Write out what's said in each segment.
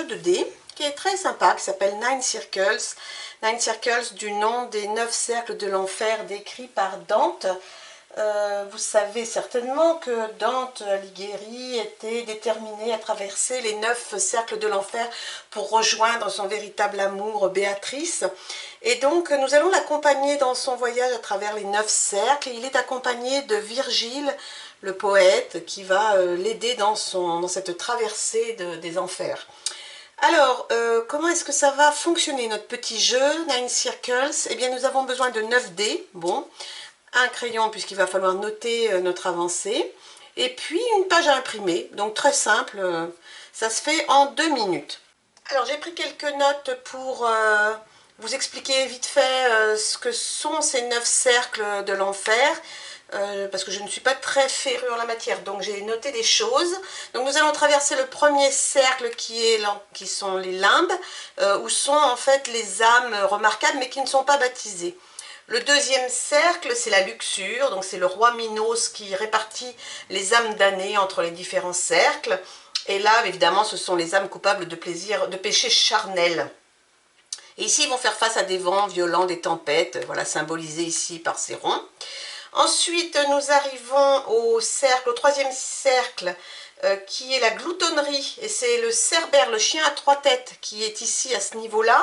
jeu de dés qui est très sympa, qui s'appelle Nine Circles. Nine Circles du nom des 9 cercles de l'enfer décrits par Dante. Vous savez certainement que Dante Alighieri était déterminé à traverser les 9 cercles de l'enfer pour rejoindre son véritable amour Béatrice. Et donc nous allons l'accompagner dans son voyage à travers les 9 cercles. Et il est accompagné de Virgile, le poète, qui va l'aider dans cette traversée des enfers. Alors, comment est-ce que ça va fonctionner notre petit jeu Nine Circles? Eh bien, nous avons besoin de 9 dés. Bon, un crayon puisqu'il va falloir noter notre avancée, et puis une page à imprimer, donc très simple, ça se fait en 2 minutes. Alors j'ai pris quelques notes pour vous expliquer vite fait ce que sont ces 9 cercles de l'enfer, parce que je ne suis pas très férue en la matière, donc j'ai noté des choses. Donc nous allons traverser le premier cercle qui sont les limbes, où sont en fait les âmes remarquables mais qui ne sont pas baptisées. Le deuxième cercle, c'est la luxure, donc c'est le roi Minos qui répartit les âmes damnées entre les différents cercles. Et là, évidemment, ce sont les âmes coupables de plaisir, de péché charnel. Et ici, ils vont faire face à des vents violents, des tempêtes, voilà, symbolisés ici par ces ronds. Ensuite, nous arrivons au troisième cercle, qui est la gloutonnerie. Et c'est le cerbère, le chien à 3 têtes, qui est ici à ce niveau-là.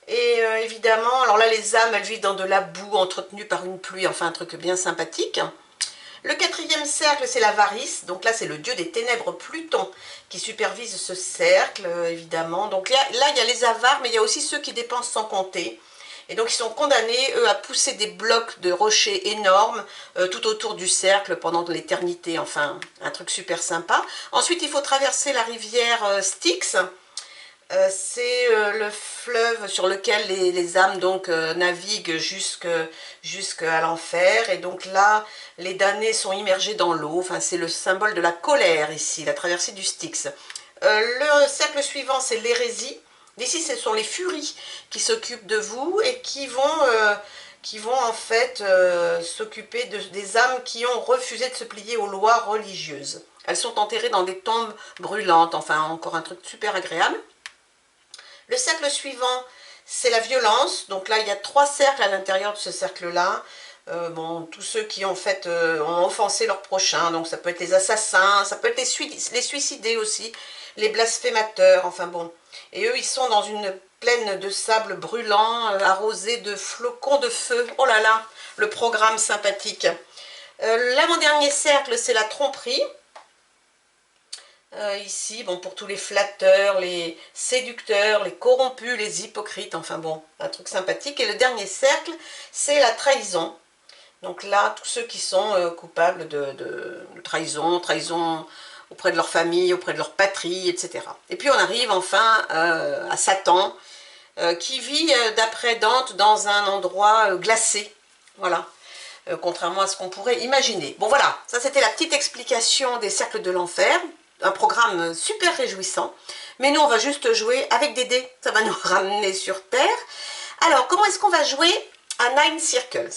Et évidemment, alors là les âmes elles vivent dans de la boue entretenue par une pluie, enfin un truc bien sympathique. Le quatrième cercle c'est l'avarice, donc là c'est le dieu des ténèbres Pluton qui supervise ce cercle évidemment. Donc là il y a les avares mais il y a aussi ceux qui dépensent sans compter. Et donc ils sont condamnés eux à pousser des blocs de rochers énormes tout autour du cercle pendant l'éternité, enfin un truc super sympa. Ensuite il faut traverser la rivière Styx. C'est le fleuve sur lequel les âmes donc naviguent jusqu'à l'enfer, et donc là les damnés sont immergés dans l'eau, enfin c'est le symbole de la colère ici, la traversée du Styx. Le cercle suivant c'est l'hérésie. Ici ce sont les furies qui s'occupent de vous et qui vont en fait s'occuper des âmes qui ont refusé de se plier aux lois religieuses. Elles sont enterrées dans des tombes brûlantes, enfin encore un truc super agréable. Le cercle suivant, c'est la violence. Donc là, il y a 3 cercles à l'intérieur de ce cercle-là. Bon, tous ceux qui en fait, ont offensé leur prochain. Donc ça peut être les assassins, ça peut être les suicidés aussi, les blasphémateurs, enfin bon. Et eux, ils sont dans une plaine de sable brûlant, arrosée de flocons de feu. Oh là là, le programme sympathique. L'avant-dernier cercle, c'est la tromperie. Ici, bon, pour tous les flatteurs, les séducteurs, les corrompus, les hypocrites, enfin bon, un truc sympathique. Et le dernier cercle, c'est la trahison. Donc là, tous ceux qui sont coupables de trahison, trahison auprès de leur famille, auprès de leur patrie, etc. Et puis on arrive enfin à Satan, qui vit, d'après Dante, dans un endroit glacé. Voilà. Contrairement à ce qu'on pourrait imaginer. Bon voilà, ça c'était la petite explication des cercles de l'enfer. Un programme super réjouissant, mais nous on va juste jouer avec des dés, ça va nous ramener sur Terre. Alors comment est-ce qu'on va jouer à Nine Circles?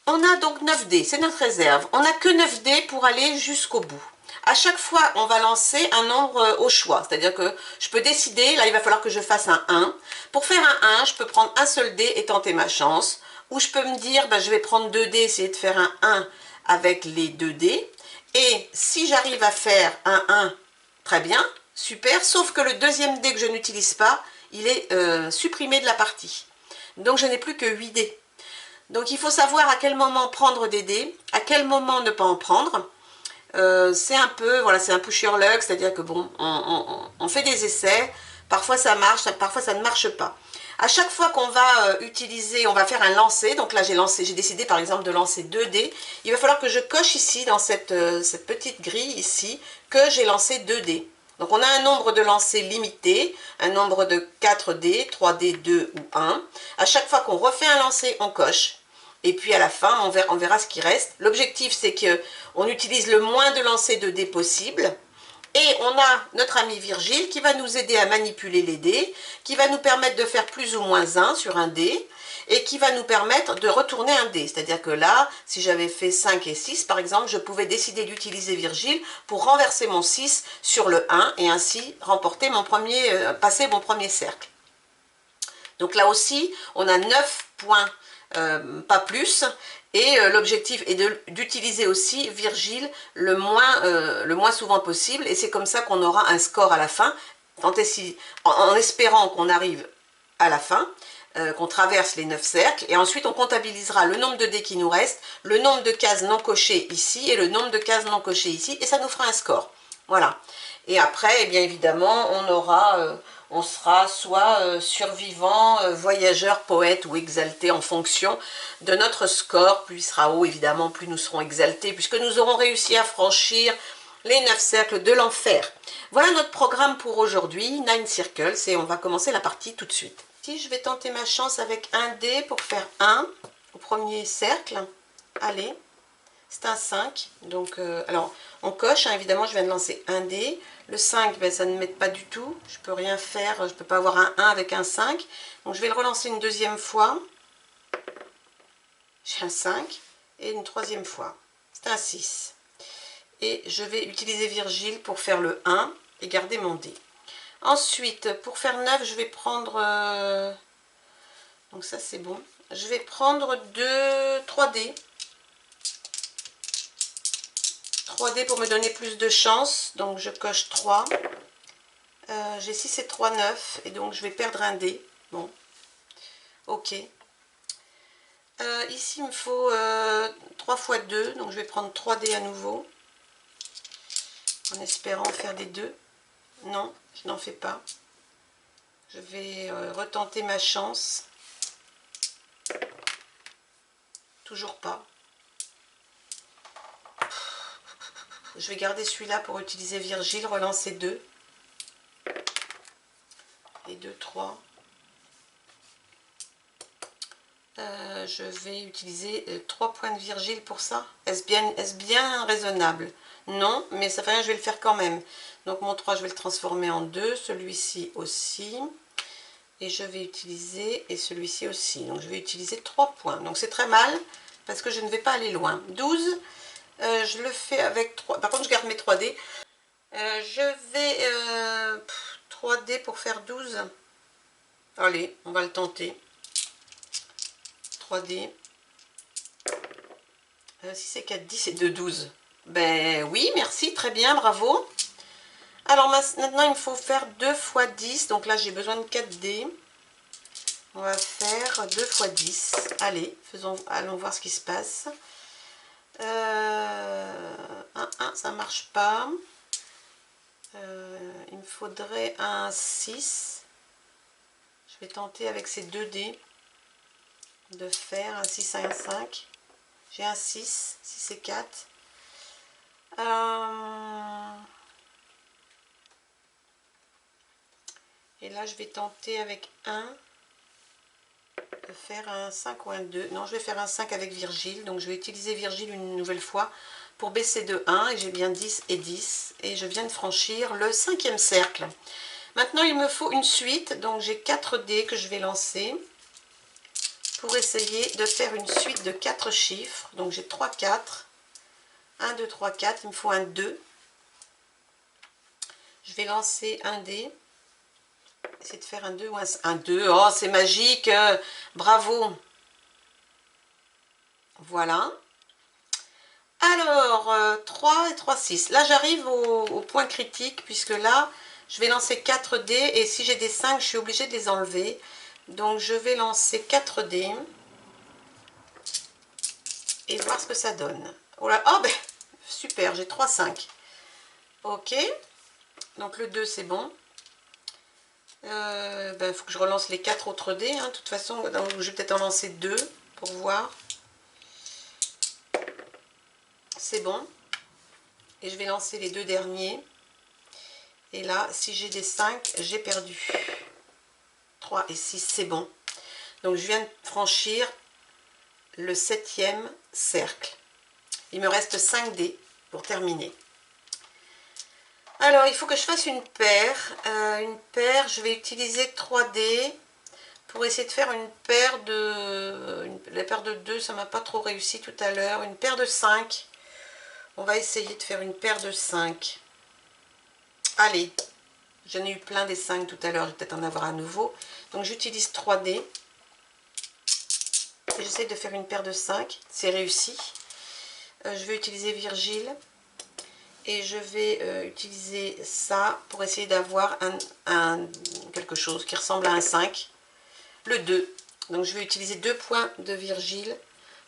On a donc 9 dés, c'est notre réserve, on n'a que 9 dés pour aller jusqu'au bout. À chaque fois on va lancer un nombre au choix, c'est-à-dire que je peux décider, là il va falloir que je fasse un 1. Pour faire un 1, je peux prendre un seul dé et tenter ma chance, ou je peux me dire ben, je vais prendre 2 dés, essayer de faire un 1 avec les 2 dés. Et si j'arrive à faire un 1, très bien, super, sauf que le deuxième dé que je n'utilise pas, il est supprimé de la partie. Donc je n'ai plus que 8 dés. Donc il faut savoir à quel moment prendre des dés, à quel moment ne pas en prendre. C'est un peu, voilà, c'est un push your luck, c'est-à-dire que bon, on fait des essais, parfois ça marche, parfois ça ne marche pas. À chaque fois qu'on va utiliser, on va faire un lancer, donc là j'ai décidé par exemple de lancer 2 dés, il va falloir que je coche ici dans cette petite grille ici, que j'ai lancé 2 dés. Donc on a un nombre de lancers limité, un nombre de 4 dés, 3 dés, 2 ou 1. À chaque fois qu'on refait un lancer, on coche. Et puis à la fin, on verra ce qui reste. L'objectif c'est qu'on utilise le moins de lancers de dés possible. Et on a notre ami Virgile qui va nous aider à manipuler les dés, qui va nous permettre de faire plus ou moins 1 sur un dé. et qui va nous permettre de retourner un dé. C'est-à-dire que là, si j'avais fait 5 et 6 par exemple, je pouvais décider d'utiliser Virgile pour renverser mon 6 sur le 1 et ainsi remporter passer mon premier cercle. Donc là aussi, on a 9 points, pas plus. Et l'objectif est d'utiliser aussi Virgile le moins souvent possible. Et c'est comme ça qu'on aura un score à la fin, en espérant qu'on arrive à la fin, qu'on traverse les 9 cercles. Et ensuite, on comptabilisera le nombre de dés qui nous reste, le nombre de cases non cochées ici et le nombre de cases non cochées ici. Et ça nous fera un score. Voilà. Et après, eh bien évidemment, on sera soit survivant, voyageur, poète ou exalté en fonction de notre score. Plus il sera haut, évidemment, plus nous serons exaltés, puisque nous aurons réussi à franchir les 9 cercles de l'enfer. Voilà notre programme pour aujourd'hui, 9 Circles, et on va commencer la partie tout de suite. Si je vais tenter ma chance avec un dé pour faire 1 au premier cercle, allez. C'est un 5, donc alors on coche, hein, évidemment je viens de lancer un dé, le 5 ben, ça ne m'aide pas du tout, je peux rien faire, je ne peux pas avoir un 1 avec un 5, donc je vais le relancer une deuxième fois, j'ai un 5, et une troisième fois, c'est un 6, et je vais utiliser Virgile pour faire le 1 et garder mon dé. Ensuite, pour faire 9, je vais prendre, donc ça c'est bon, je vais prendre 3 dés, 3 dés pour me donner plus de chance, donc je coche 3. J'ai 6 et 3, 9, et donc je vais perdre un dé. Bon, ok. Ici, il me faut 3 fois 2, donc je vais prendre 3 dés à nouveau, en espérant faire des 2. Non, je n'en fais pas. Je vais retenter ma chance. Toujours pas. Je vais garder celui-là pour utiliser Virgile, relancer 2. Et 2, 3. Je vais utiliser 3 points de Virgile pour ça. Est-ce bien raisonnable? Non, mais ça fait rien, je vais le faire quand même. Donc mon 3, je vais le transformer en 2, celui-ci aussi. Et je vais utiliser, et celui-ci aussi. Donc je vais utiliser 3 points. Donc c'est très mal, parce que je ne vais pas aller loin. 12, je le fais avec 3. Par contre, je garde mes 3 dés. Je vais 3 dés pour faire 12. Allez, on va le tenter. 3D. 6 et 4, 10 et 2, 12. Ben oui, merci, très bien, bravo. Alors maintenant, il me faut faire 2 fois 10. Donc là, j'ai besoin de 4 dés. On va faire 2 fois 10. Allez, allons voir ce qui se passe. 1, ça marche pas. Il me faudrait un 6. Je vais tenter avec ces 2 dés de faire un 6 à un 5. J'ai un 6, 6 et 4. Et là, je vais tenter avec 1 de faire un 5 ou un 2. Non, je vais faire un 5 avec Virgile. Donc, je vais utiliser Virgile une nouvelle fois pour baisser de 1. Et j'ai bien 10 et 10. Et je viens de franchir le 5e cercle. Maintenant, il me faut une suite. Donc, j'ai 4 dés que je vais lancer pour essayer de faire une suite de 4 chiffres. Donc j'ai 3, 4. 1, 2, 3, 4. Il me faut un 2. Je vais lancer un dé. Essayer de faire un 2 ou un 2. Oh, c'est magique. Bravo. Voilà. Alors, 3 et 3, 6. Là, j'arrive au point critique, puisque là, je vais lancer 4 dés. Et si j'ai des 5, je suis obligée de les enlever. Donc, je vais lancer 4 dés. Et voir ce que ça donne. Oh là, oh ben, super, j'ai 3, 5. Ok. Donc, le 2, c'est bon. Ben, faut que je relance les 4 autres dés. Hein. De toute façon, donc, je vais peut-être en lancer 2 pour voir. C'est bon. Et je vais lancer les 2 derniers. Et là, si j'ai des 5, j'ai perdu. 3 et 6, c'est bon. Donc, je viens de franchir le 7e cercle. Il me reste 5 dés pour terminer. Alors, il faut que je fasse une paire. Une paire, je vais utiliser 3 dés pour essayer de faire une paire de... la paire de 2, ça m'a pas trop réussi tout à l'heure. Une paire de 5. On va essayer de faire une paire de 5. Allez, j'en ai eu plein des 5 tout à l'heure, je vais peut-être en avoir à nouveau. Donc j'utilise 3D. J'essaie de faire une paire de 5, c'est réussi. Je vais utiliser Virgile. Et je vais utiliser ça pour essayer d'avoir quelque chose qui ressemble à un 5. Le 2. Donc je vais utiliser 2 points de Virgile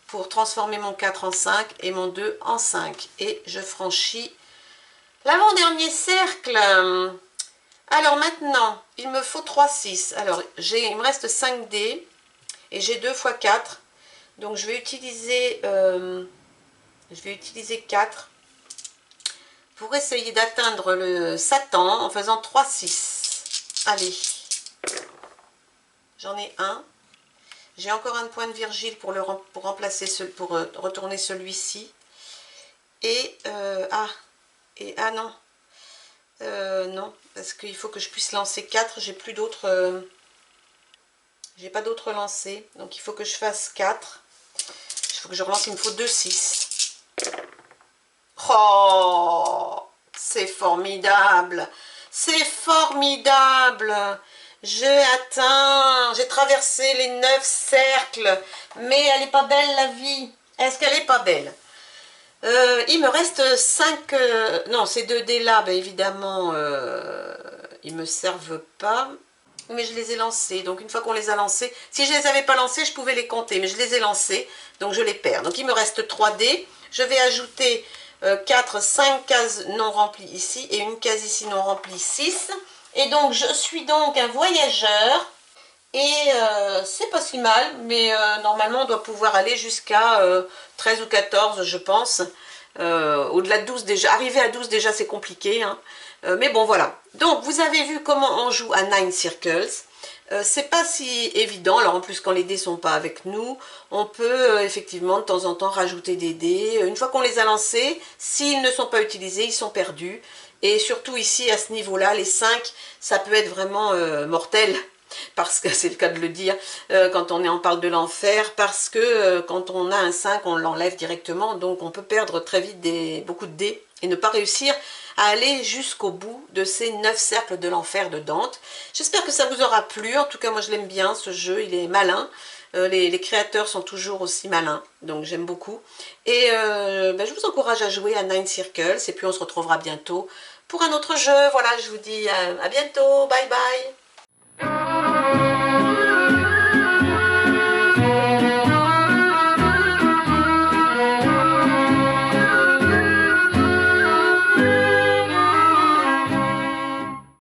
pour transformer mon 4 en 5 et mon 2 en 5. Et je franchis l'avant-dernier cercle. Alors maintenant, il me faut 3, 6. Alors il me reste 5 dés et j'ai 2 fois 4. Donc je vais utiliser 4 pour essayer d'atteindre le Satan en faisant 3, 6. Allez, j'en ai un. J'ai encore un point de Virgile pour remplacer pour retourner celui-ci. Et non, non, parce qu'il faut que je puisse lancer 4. J'ai plus d'autres, j'ai pas d'autres lancers, donc il faut que je fasse 4. Il faut que je relance. Il me faut 2, 6. Oh, c'est formidable, c'est formidable. J'ai traversé les 9 cercles, mais elle est pas belle la vie. Est-ce qu'elle est pas belle? Il me reste 5, non, ces 2 dés là, ben évidemment, ils me servent pas, mais je les ai lancés. Donc une fois qu'on les a lancés, si je les avais pas lancés, je pouvais les compter, mais je les ai lancés, donc je les perds. Donc il me reste 3 dés. Je vais ajouter 4, 5 cases non remplies ici et une case ici non remplie, 6. Et donc je suis donc un voyageur et c'est pas si mal, mais normalement on doit pouvoir aller jusqu'à 13 ou 14 je pense. Au-delà de 12 déjà, arriver à 12 déjà c'est compliqué, hein. Mais bon voilà. Donc vous avez vu comment on joue à 9 Circles. C'est pas si évident. Alors en plus quand les dés sont pas avec nous, on peut effectivement de temps en temps rajouter des dés. Une fois qu'on les a lancés, s'ils ne sont pas utilisés, ils sont perdus. Et surtout ici à ce niveau-là, les 5, ça peut être vraiment mortel. Parce que c'est le cas de le dire quand on parle de l'enfer, parce que quand on a un 5, on l'enlève directement, donc on peut perdre très vite beaucoup de dés et ne pas réussir à aller jusqu'au bout de ces 9 cercles de l'enfer de Dante. J'espère que ça vous aura plu, en tout cas moi je l'aime bien ce jeu, il est malin. Les créateurs sont toujours aussi malins, donc j'aime beaucoup. Et je vous encourage à jouer à 9 Circles, et puis on se retrouvera bientôt pour un autre jeu. Voilà, je vous dis à bientôt, bye bye.